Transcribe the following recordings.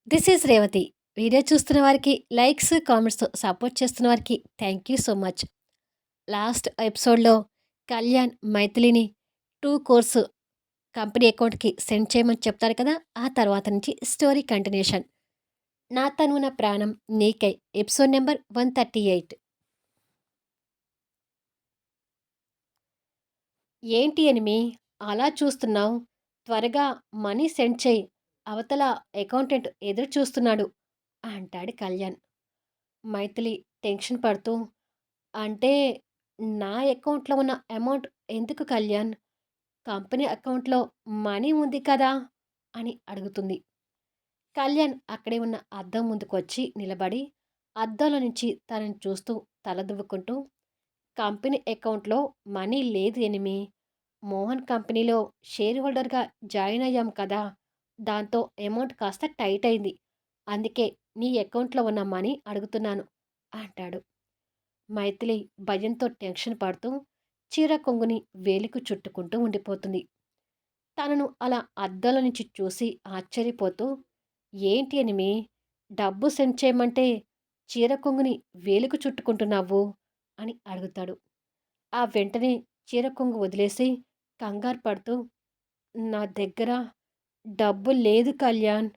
This is Revathi. Video చూస్తున్న వారికి likes, కామెంట్స్‌తో support చేస్తున్న వారికి thank you so much. Last ఎపిసోడ్‌లో కళ్యాణ్ మైథిలిని 2 కోర్స్ కంపెనీ అకౌంట్‌కి సెండ్ చేయమని చెప్తారు కదా! ఆ తర్వాత నుంచి స్టోరీ కంటిన్యూషన్. 'నా తనువు నా ప్రాణం నీకై' ఎపిసోడ్ నంబర్ 138. ఏంటి ఎనిమి అలా చూస్తున్నావు? త్వరగా మనీ సెండ్ చెయ్యి. అవతల అకౌంటెంట్ ఎదురు చూస్తున్నాడు అంటాడు కళ్యాణ్. మైథిలి టెన్షన్ పడుతూ అంటే నా అకౌంట్‌లో ఉన్న అమౌంట్ ఎందుకు కళ్యాణ్? కంపెనీ అకౌంట్‌లో మనీ ఉంది కదా! అని అడుగుతుంది. కళ్యాణ్ అక్కడే ఉన్న అద్దం ముందుకొచ్చి నిలబడి, అద్దంలో నుంచి తనని చూస్తూ తల దువ్వుకుంటూ, కంపెనీ అకౌంట్‌లో మనీ లేదు ఎనిమి. మోహన్ కంపెనీలో షేర్ హోల్డర్‌గా జాయిన్ అయ్యాం కదా! దాంతో అమౌంట్ కాస్త టైట్ అయింది. అందుకే నీ అకౌంట్‌లో ఉన్న మనీ అడుగుతున్నాను అంటాడు. మైథిలి భయంతో టెన్షన్ పడుతూ చీర కొంగుని వేలికి చుట్టుకుంటూ ఉండిపోతుంది. తనను అలా అద్దంలో నుంచి చూసి ఆశ్చర్యపోతూ, ఏంటి ఎనిమి డబ్బు సెండ్ చేయమంటే చీర కొంగుని వేలుకు చుట్టుకుంటున్నావు అని అడుగుతాడు. ఆ వెంటనే చీర కొంగు వదిలేసి కంగారు పడుతూ, నా దగ్గర డబ్బు లేదు కళ్యాణ్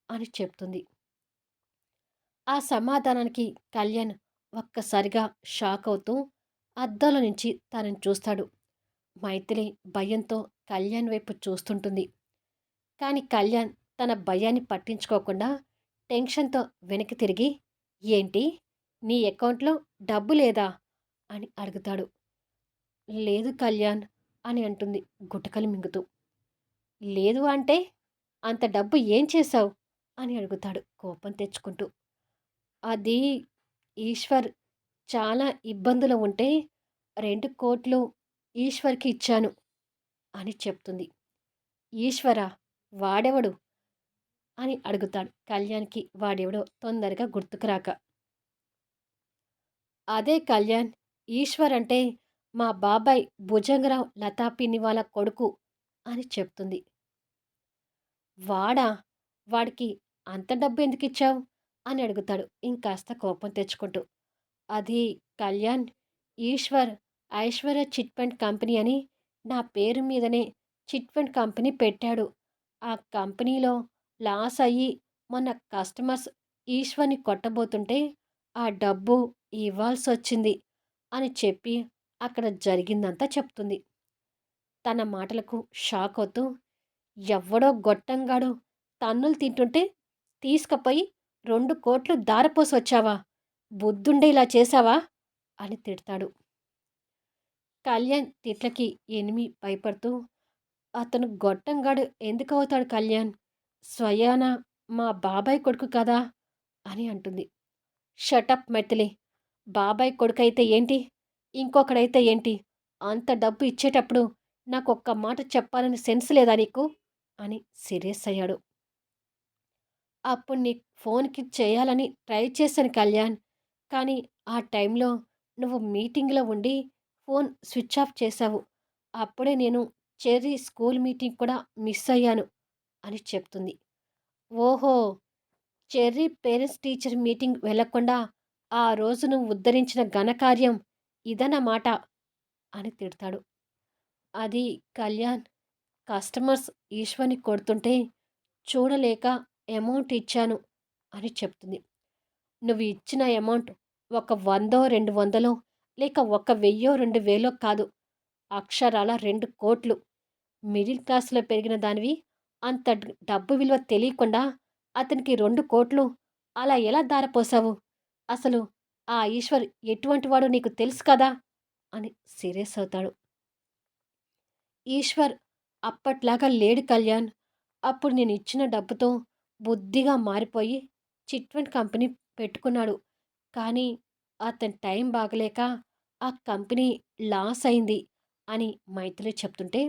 అని చెప్తుంది. ఆ సమాధానానికి కళ్యాణ్ ఒక్కసారిగా షాక్ అవుతూ అద్దంలో నుంచి తనని చూస్తాడు. మైథిలి భయంతో కళ్యాణ్ వైపు చూస్తుంటుంది. కానీ కళ్యాణ్ తన భయాన్ని పట్టించుకోకుండా టెన్షన్‌తో వెనక్కి తిరిగి, ఏంటి? నీ అకౌంట్‌లో డబ్బు లేదా? అని అడుగుతాడు. లేదు కళ్యాణ్ అని అంటుంది గుటకలు మింగుతూ. లేదు అంటే? అంత డబ్బు ఏం చేశావు? అని అడుగుతాడు కోపం తెచ్చుకుంటూ. అది ఈశ్వర్ చాలా ఇబ్బందులో ఉంటే 2,00,00,000 ఈశ్వర్‌కి ఇచ్చాను అని చెప్తుంది. ఈశ్వరా? వాడెవడు? అని అడుగుతాడు కళ్యాణ్‌కి వాడెవడో తొందరగా గుర్తుకు రాక. అదే కళ్యాణ్, ఈశ్వర్ అంటే మా బాబాయ్ భుజంగరావు లతా పిన్ని వాళ్ళ కొడుకు అని చెప్తుంది. వాడా? వాడికి అంత డబ్బు ఎందుకిచ్చావు? అని అడుగుతాడు ఇంకాస్త కోపం తెచ్చుకుంటూ. అది Kalyan, Eshwar Aishwarya chit fund company అని నా పేరు మీదనే చిట్ ఫండ్ కంపెనీ పెట్టాడు. ఆ కంపెనీలో లాస్ అయ్యి మొన్న కస్టమర్స్ ఈశ్వర్‌ని కొట్టబోతుంటే ఆ డబ్బు ఇవ్వాల్సొచ్చింది అని చెప్పి అక్కడ జరిగిందంతా చెప్తుంది. తన మాటలకు షాక్ అవుతూ, ఎవ్వడో గొట్టంగాడు తన్నులు తింటుంటే తీసుకపోయి 2,00,00,000 దారపోసొచ్చావా? బుద్ధుండే ఇలా చేశావా? అని తిడతాడు. కళ్యాణ్ తిట్లకి ఎనిమి భయపడుతూ, అతను గొట్టంగాడు ఎందుకవుతాడు కళ్యాణ్? స్వయాన మా బాబాయ్ కొడుకు కదా! అని అంటుంది. షటప్ మైథిలి. బాబాయ్ కొడుకైతే ఏంటి? ఇంకొకడైతే ఏంటి? అంత డబ్బు ఇచ్చేటప్పుడు నాకొక్క మాట చెప్పాలని సెన్స్ లేదా నీకు? అని సీరియస్ అయ్యాడు. అప్పుడు నీకు ఫోన్‌కి చేయాలని ట్రై చేశాను కళ్యాణ్. కానీ ఆ టైంలో నువ్వు మీటింగ్‌లో ఉండి ఫోన్ స్విచ్ ఆఫ్ చేశావు. అప్పుడే నేను చెర్రీ స్కూల్ మీటింగ్ కూడా మిస్ అయ్యాను అని చెప్తుంది. ఓహో! చెర్రీ పేరెంట్స్ టీచర్ మీటింగ్ వెళ్ళకుండా ఆ రోజు నువ్వు ఉద్ధరించిన ఘనకార్యం ఇదన్నమాట అని తిడతాడు. అది కళ్యాణ్ కస్టమర్స్ ఈశ్వర్‌ని కొడుతుంటే చూడలేక అమౌంట్ ఇచ్చాను అని చెప్తుంది. నువ్వు ఇచ్చిన అమౌంట్ ఒక 100, 200 లేక ఒక 1000, 2000 కాదు. అక్షరాల 2,00,00,000. మిడిల్ క్లాస్‌లో పెరిగిన దానివి అంత డబ్బు విలువ తెలియకుండా అతనికి 2,00,00,000 అలా ఎలా దారపోసావు? అసలు ఆ ఈశ్వర్ ఎటువంటి వాడో నీకు తెలుసు కదా! అని సీరియస్ అవుతాడు. ఈశ్వర్ అప్పట్లాగా లేడు కళ్యాణ్. అప్పుడు నేనిచ్చిన డబ్బుతో బుద్ధిగా మారిపోయి చిట్ ఫండ్ కంపెనీ పెట్టుకున్నాడు. కానీ అతని టైం బాగలేక ఆ కంపెనీ లాస్ అయింది అని మైథిలి చెప్తుంటే,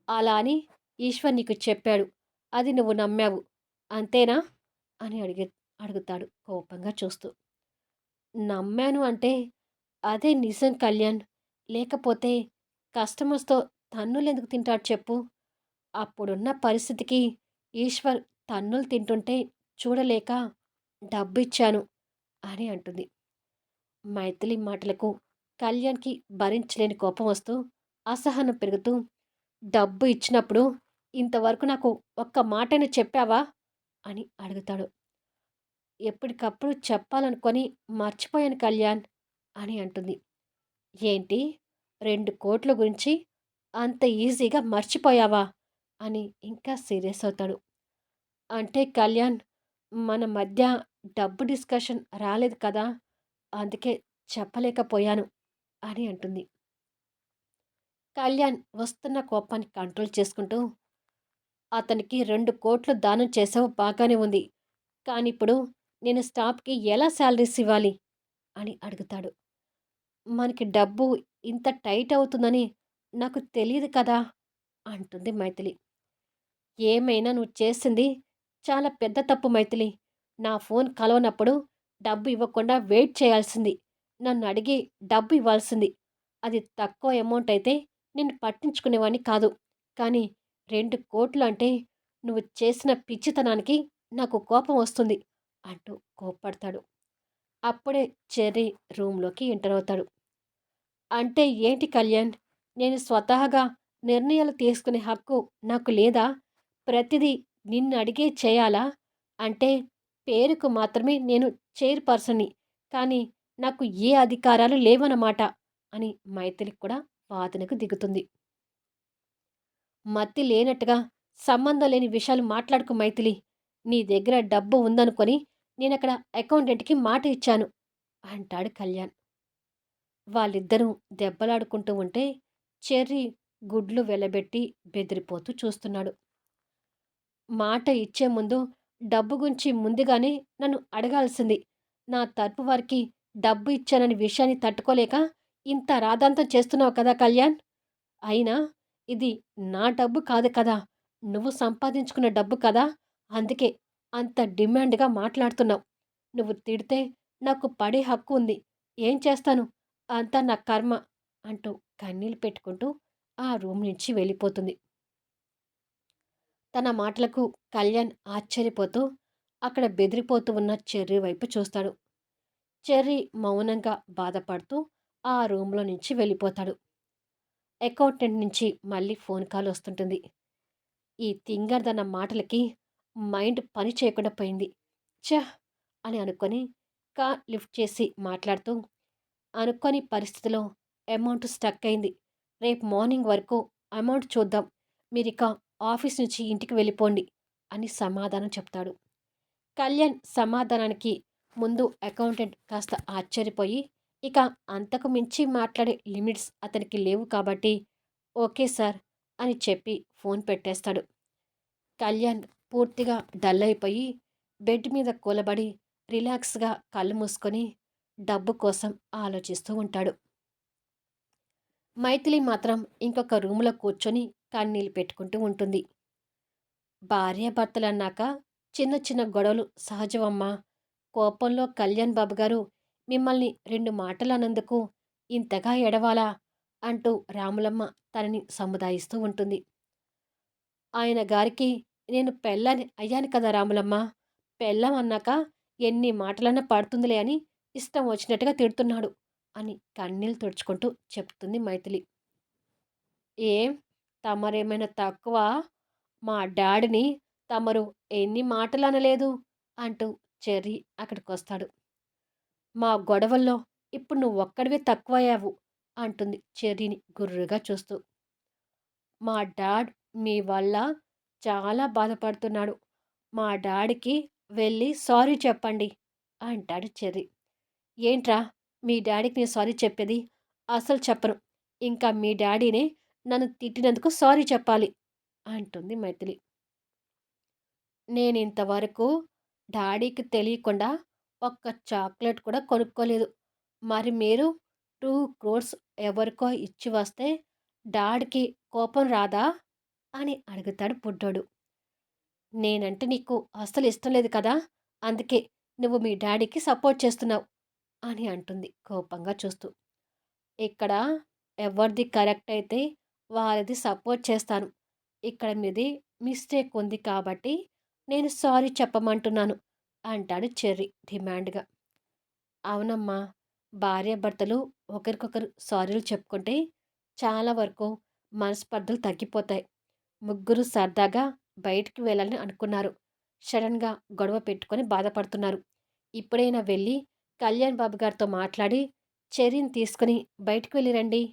అలా అని ఈశ్వర్ నీకు చెప్పాడు. అది నువ్వు నమ్మావు. అంతేనా? అని అడుగుతాడు కోపంగా చూస్తూ. నమ్మాను అంటే అదే నిజం కళ్యాణ్. లేకపోతే కస్టమర్స్‌తో తన్నులెందుకు తింటాడు చెప్పు? అప్పుడున్న పరిస్థితికి ఈశ్వర్ తన్నులు తింటుంటే చూడలేక డబ్బిచ్చాను అని అంటుంది. మైథిలి మాటలకు కళ్యాణ్‌కి భరించలేని కోపం వస్తూ, అసహనం పెరుగుతూ, "డబ్బు ఇచ్చినప్పుడు ఇంతవరకు నాకు ఒక్క మాటైనా చెప్పావా?" అని అడుగుతాడు. "ఎప్పటికప్పుడు చెప్పాలనుకొని మర్చిపోయాను కళ్యాణ్" అని అంటుంది. "ఏంటి? 2,00,00,000 గురించి అంత ఈజీగా మర్చిపోయావా?" అని ఇంకా సీరియస్ అవుతాడు. "అంటే కళ్యాణ్, మన మధ్య డబ్బు డిస్కషన్ రాలేదు కదా! అందుకే చెప్పలేకపోయాను" అని అంటుంది. కళ్యాణ్ వస్తున్న కోపాన్ని కంట్రోల్ చేసుకుంటూ, "అతనికి 2,00,00,000 దానం చేసావు బాగానే ఉంది. కానీ ఇప్పుడు నేను స్టాఫ్‌కి ఎలా శాలరీస్ ఇవ్వాలి?" అని అడుగుతాడు. "మనకి డబ్బు ఇంత టైట్ అవుతుందని నాకు తెలీదు కదా!" అంటుంది మైథిలి. "ఏమైనా నువ్వు చేసింది చాలా పెద్ద తప్పు మైథిలి. నా ఫోన్ కలవనప్పుడు డబ్బు ఇవ్వకుండా వెయిట్ చేయాల్సింది. నన్ను అడిగి డబ్బు ఇవ్వాల్సింది. అది తక్కువ అమౌంట్ అయితే నిన్ను పట్టించుకునేవాడిని కాదు. కానీ 2,00,00,000 అంటే నువ్వు చేసిన పిచ్చితనానికి నాకు కోపం వస్తుంది" అంటూ కోప్పడతాడు. అప్పుడే చెర్రీ రూమ్‌లోకి ఎంటర్ అవుతాడు. "అంటే ఏంటి కళ్యాణ్? నేను స్వతహాగా నిర్ణయాలు తీసుకునే హక్కు నాకు లేదా? ప్రతిదీ నిన్నడిగే చేయాలా? అంటే పేరుకు మాత్రమే నేను చైర్‌పర్సన్‌ని. కానీ నాకు ఏ అధికారాలు లేవన్నమాట" అని మైథిలి కూడా వాదనకు దిగుతుంది. "మతి లేనట్టుగా సంబంధం లేని విషయాలు మాట్లాడకు మైథిలి. నీ దగ్గర డబ్బు ఉందనుకొని నేనక్కడ అకౌంటెంట్‌కి మాట ఇచ్చాను" అంటాడు కళ్యాణ్. వాళ్ళిద్దరూ దెబ్బలాడుకుంటూ ఉంటే చెర్రీ గుడ్లు వెళ్లబెట్టి బెదిరిపోతూ చూస్తున్నాడు. మాట ఇచ్చే ముందు డబ్బు గురించి ముందుగానే నన్ను అడగాల్సింది. నా తరపు వారికి డబ్బు ఇచ్చానని విషయాన్ని తట్టుకోలేక ఇంత రాద్ధాంతం చేస్తున్నావు కదా కళ్యాణ్! అయినా ఇది నా డబ్బు కాదు కదా! నువ్వు సంపాదించుకున్న డబ్బు కదా! అందుకే అంత డిమాండ్‌గా మాట్లాడుతున్నావు. నువ్వు తిడితే నాకు పడే హక్కు ఉంది. ఏం చేస్తాను? అంతా నా కర్మ" అంటూ కన్నీళ్లు పెట్టుకుంటూ ఆ రూమ్ నుంచి వెళ్ళిపోతుంది. తన మాటలకు కళ్యాణ్ ఆశ్చర్యపోతూ అక్కడ బెదిరిపోతూ ఉన్న చెర్రీ వైపు చూస్తాడు. చెర్రీ మౌనంగా బాధపడుతూ ఆ రూమ్‌లో నుంచి వెళ్ళిపోతాడు. అకౌంటెంట్ నుంచి మళ్ళీ ఫోన్ కాల్ వస్తుంటుంది. ఈ తింగర్దన్న మాటలకి మైండ్ పని చేయకుండా పోయింది. ఛ! అని అనుకొని కాల్ లిఫ్ట్ చేసి మాట్లాడుతూ, "అనుకోని పరిస్థితిలో అమౌంట్ స్టక్ అయింది. రేపు మార్నింగ్ వరకు అమౌంట్ చూద్దాం. మీరిక ఆఫీస్ నుంచి ఇంటికి వెళ్ళిపోండి" అని సమాధానం చెప్తాడు. కళ్యాణ్ సమాధానానికి ముందు అకౌంటెంట్ కాస్త ఆశ్చర్యపోయి, ఇక అంతకు మించి మాట్లాడే లిమిట్స్ అతనికి లేవు కాబట్టి, "ఓకే సార్" అని చెప్పి ఫోన్ పెట్టేస్తాడు. కళ్యాణ్ పూర్తిగా డల్ అయిపోయి బెడ్ మీద కూలబడి రిలాక్స్‌గా కళ్ళు మూసుకొని డబ్బు కోసం ఆలోచిస్తూ ఉంటాడు. మైథిలి మాత్రం ఇంకొక రూమ్‌లో కూర్చొని కన్నీళ్లు పెట్టుకుంటూ ఉంటుంది. భార్యాభర్తలన్నాక చిన్న చిన్న గొడవలు సహజమమ్మా. కోపంలో కళ్యాణ్ బాబు గారు మిమ్మల్ని 2 మాటలన్నందుకు ఇంతగా ఎడవాలా? అంటూ రాములమ్మ తనని సముదాయిస్తూ ఉంటుంది. ఆయన గారికి నేను పెళ్ళాని అయ్యాను కదా రాములమ్మ. పెళ్ళాం అన్నాక ఎన్ని మాటలన్నా పడుతుందిలే అని ఇష్టం వచ్చినట్టుగా తిడుతున్నాడు అని కన్నీళ్లు తుడుచుకుంటూ చెప్తుంది మైథిలి. ఏం తమరేమైనా తక్కువా? మా డాడీని తమరు ఎన్ని మాటలనలేదు అంటూ చెర్రీ అక్కడికొస్తాడు. మా గొడవల్లో ఇప్పుడు నువ్వొక్కడివే తక్కువయ్యావు అంటుంది చెర్రీని గుర్రుగా చూస్తూ. మా డాడ్ మీ వల్ల చాలా బాధపడుతున్నాడు. మా డాడీకి వెళ్ళి సారీ చెప్పండి అంటాడు చెర్రీ. ఏంట్రా మీ డాడీకి నేను సారీ చెప్పేది? అస్సలు చెప్పను. ఇంకా మీ డాడీనే నన్ను తిట్టినందుకు సారీ చెప్పాలి అంటుంది మైథిలి. నేనింతవరకు డాడీకి తెలియకుండా ఒక్క చాక్లెట్ కూడా కొనుక్కోలేదు. మరి మీరు 2,00,00,000 ఎవరికో ఇచ్చి వస్తే డాడీకి కోపం రాదా? అని అడుగుతాడు బుడ్డోడు. నేనంటే నీకు అస్సలు ఇష్టం లేదు కదా! అందుకే నువ్వు మీ డాడీకి సపోర్ట్ చేస్తున్నావు అని అంటుంది కోపంగా చూస్తూ. ఇక్కడ ఎవరిది కరెక్ట్ అయితే వాళ్ళది సపోర్ట్ చేస్తాను. ఇక్కడ మీది మిస్టేక్ ఉంది కాబట్టి నేను సారీ చెప్పమంటున్నాను అంటాడు చెర్రీ డిమాండ్‌గా. అవునమ్మా! భార్యాభర్తలు ఒకరికొకరు సారీలు చెప్పుకుంటే చాలా వరకు మనస్పర్ధలు తగ్గిపోతాయి. ముగ్గురు సరదాగా బయటికి వెళ్ళాలని అనుకున్నారు. సడన్‌గా గొడవ పెట్టుకొని బాధపడుతున్నారు. ఇప్పుడైనా వెళ్ళి కళ్యాణ్ బాబు గారితో మాట్లాడి చెర్రీని తీసుకొని బయటికి వెళ్ళి రండి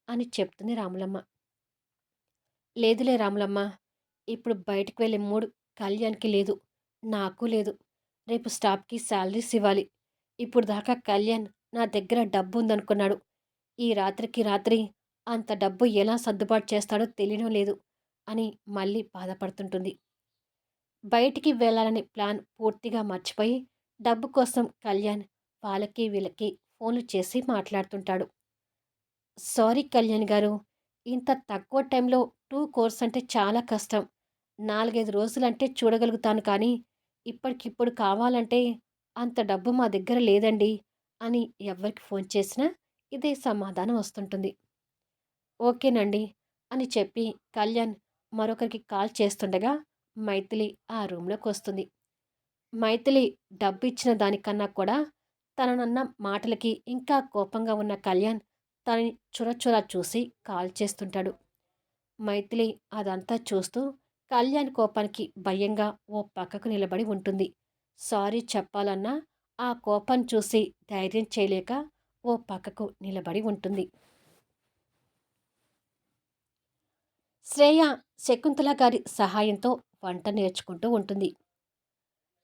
అని చెప్తుంది రాములమ్మ. లేదులే రాములమ్మ. ఇప్పుడు బయటికి వెళ్ళే మూడ్ కళ్యాణ్‌కి లేదు. నాకు లేదు. రేపు స్టాఫ్‌కి శాలరీస్ ఇవ్వాలి. ఇప్పుడు దాకా కళ్యాణ్ నా దగ్గర డబ్బుందనుకున్నాడు. ఈ రాత్రికి రాత్రి అంత డబ్బు ఎలా సర్దుబాటు చేస్తాడో తెలియడం లేదు అని మళ్ళీ బాధపడుతుంటుంది. బయటికి వెళ్ళాలనే ప్లాన్ పూర్తిగా మర్చిపోయి డబ్బు కోసం కళ్యాణ్ వాళ్ళకి వీళ్ళకి ఫోన్లు చేసి మాట్లాడుతుంటాడు. సారీ కళ్యాణ్ గారు. ఇంత తక్కువ టైంలో 2 కోర్స్ అంటే చాలా కష్టం. 4, 5 రోజులంటే చూడగలుగుతాను కానీ, ఇప్పటికిప్పుడు కావాలంటే అంత డబ్బు మా దగ్గర లేదండి అని ఎవ్వరికి ఫోన్ చేసినా ఇదే సమాధానం వస్తుంటుంది. ఓకేనండి అని చెప్పి కళ్యాణ్ మరొకరికి కాల్ చేస్తుండగా మైథిలి ఆ రూమ్‌లోకొస్తుంది. మైథిలి డబ్బిచ్చిన దానికన్నా కూడా తననన్న మాటలకి ఇంకా కోపంగా ఉన్న కళ్యాణ్ తనని చురచుర చూసి కాల్ చేస్తుంటాడు. మైథిలి అదంతా చూస్తూ కళ్యాణ్ కోపానికి భయంగా ఓ పక్కకు నిలబడి ఉంటుంది. సారీ చెప్పాలన్నా ఆ కోపం చూసి ధైర్యం చేయలేక ఓ పక్కకు నిలబడి ఉంటుంది. శ్రేయ శకుంతల గారి సహాయంతో వంట నేర్చుకుంటూ ఉంటుంది.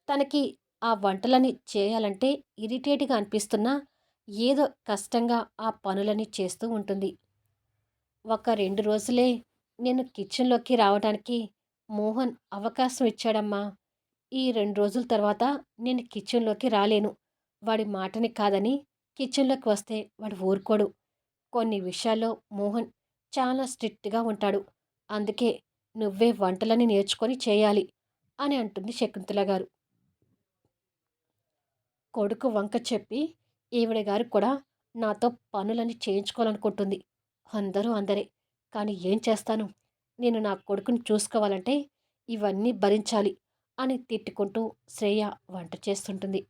తనకి ఆ వంటలని చేయాలంటే ఇరిటేట్‌గా అనిపిస్తున్నా, ఏదో కష్టంగా ఆ పనులని చేస్తూ ఉంటుంది. ఒక 2 రోజులే నేను కిచెన్‌లోకి రావడానికి మోహన్ అవకాశం ఇచ్చాడమ్మా. ఈ 2 రోజుల తర్వాత నేను కిచెన్‌లోకి రాలేను. వాడి మాటని కాదని కిచెన్‌లోకి వస్తే వాడు ఊరుకోడు. కొన్ని విషయాల్లో మోహన్ చాలా స్ట్రిక్ట్‌గా ఉంటాడు. అందుకే నువ్వే వంటలని నేర్చుకొని చేయాలి అని అంటుంది శకుంతల గారు. కొడుకు వంక చెప్పి ఈవిడ గారు కూడా నాతో పనులని చేయించుకోవాలనుకుంటుంది. అందరూ అందరే. కానీ ఏం చేస్తాను? నేను నా కొడుకుని చూసుకోవాలంటే ఇవన్నీ భరించాలి అని తిట్టుకుంటూ శ్రేయ వంట చేస్తుంటుంది.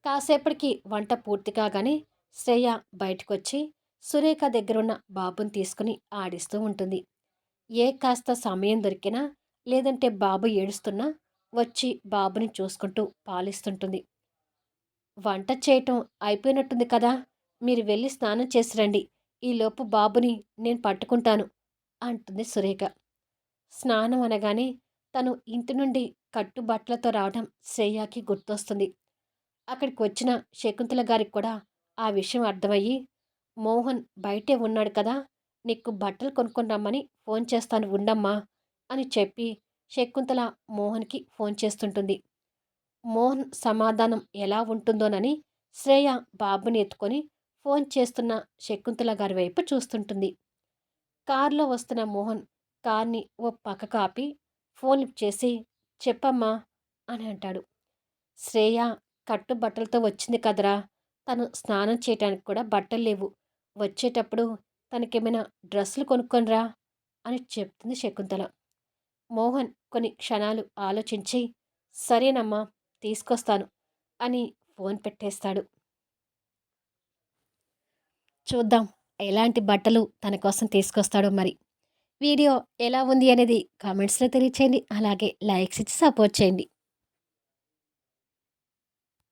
కాసేపటికి వంట పూర్తి కాగానే శ్రేయ బయటకొచ్చి సురేఖ దగ్గరున్న బాబుని తీసుకుని ఆడిస్తూ ఉంటుంది. ఏ కాస్త సమయం దొరికినా లేదంటే బాబు ఏడుస్తున్నా వచ్చి బాబుని చూసుకుంటూ పాలిస్తుంటుంది. వంట చేయటం అయిపోయినట్టుంది కదా! మీరు వెళ్లి స్నానం చేసి రండి. ఈలోపు బాబుని నేను పట్టుకుంటాను అంటుంది సురేఖ. స్నానం అనగానే తను ఇంటి నుండి కట్టుబట్టలతో రావడం శ్రేయకి గుర్తొస్తుంది. అక్కడికొచ్చిన శకుంతల గారికి కూడా ఆ విషయం అర్థమయ్యి, మోహన్ బయటే ఉన్నాడు కదా! నీకు బట్టలు కొనుక్కొని రమ్మని ఫోన్ చేస్తాను ఉండమ్మా అని చెప్పి శకుంతల మోహన్‌కి ఫోన్ చేస్తుంటుంది. మోహన్ సమాధానం ఎలా ఉంటుందోనని శ్రేయ బాబుని ఎత్తుకొని ఫోన్ చేస్తున్న శకుంతల గారి వైపు చూస్తుంటుంది. కారులో వస్తున్న మోహన్ కార్‌ని ఓ పక్కకు ఆపి ఫోన్ లిఫ్ట్ చేసి చెప్పమ్మా అని అంటాడు. శ్రేయ కట్టుబట్టలతో వచ్చింది కదరా! తను స్నానం చేయటానికి కూడా బట్టలు లేవు. వచ్చేటప్పుడు తనకేమైనా డ్రెస్సులు కొనుక్కొనిరా అని చెప్తుంది శకుంతల. మోహన్ కొన్ని క్షణాలు ఆలోచించి సరేనమ్మా తీసుకొస్తాను అని ఫోన్ పెట్టేస్తాడు. చూద్దాం ఎలాంటి బట్టలు తన కోసం తీసుకొస్తాడో మరి. వీడియో ఎలా ఉంది అనేది కామెంట్స్‌లో తెలియచేయండి. అలాగే లైక్స్ ఇచ్చి సపోర్ట్ చేయండి.